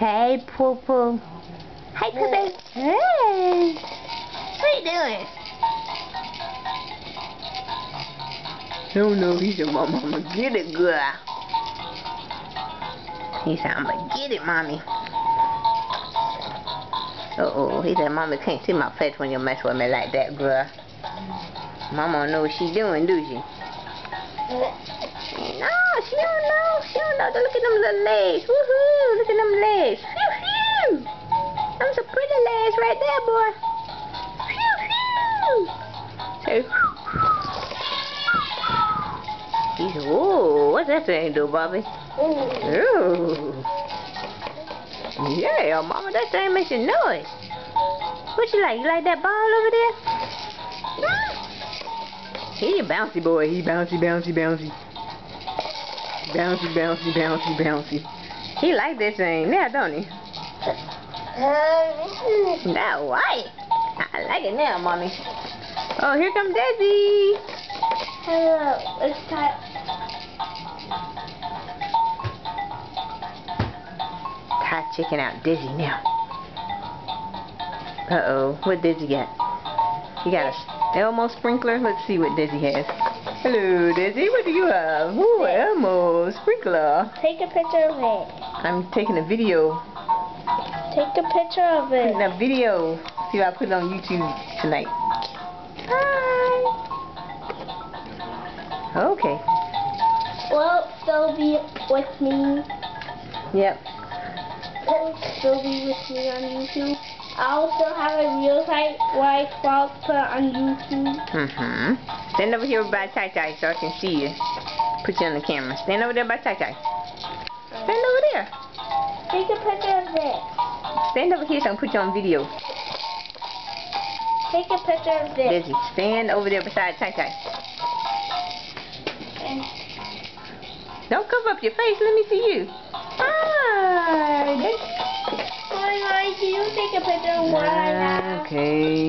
Hey, Poo Poo. Hey, Poo. Hey. What you doing? No, no, he said, Mama, I'ma get it, girl. He said, I'ma get it, Mommy. Uh-oh, he said, Mommy can't see my face when you mess with me like that, girl. Mama don't know what she doing, do she? No, she don't know. She don't know. Look at them little legs. Woohoo! Look at them legs. Phew, phew. Them some pretty legs right there, boy. Phew, phew. Say, he said, whoa, what's that thing do, Bobby? Ooh. Yeah, Mama, that thing makes a noise. What you like? You like that ball over there? He a bouncy boy. He bouncy, bouncy, bouncy. Bouncy, bouncy, bouncy, bouncy. He like this thing now, don't he? Now, white. I like it now, Mommy. Oh, here comes Desi. Hello, it's time. Ty checking out Desi now. Uh-oh, what Desi got? You got a Elmo sprinkler? Let's see what Desi has. Hello, Desi. What do you have? Ooh, Elmo sprinkler. Take a picture of it. I'm taking a video. Take a picture of it. Taking a video. See if I put it on YouTube tonight. Hi. Okay. Will still be with me. Yep. Will still be with me on YouTube. I also have a real site where I put on YouTube. Mm-hmm. Stand over here by Tai Tai so I can see you. Put you on the camera. Stand over there by Tai Tai. Stand over there. Take a picture of this. Stand over here so I can put you on video. Take a picture of this. Desi, stand over there beside Tai Tai. Don't cover up your face. Let me see you. Hi. Can you take a picture of what I have? Okay.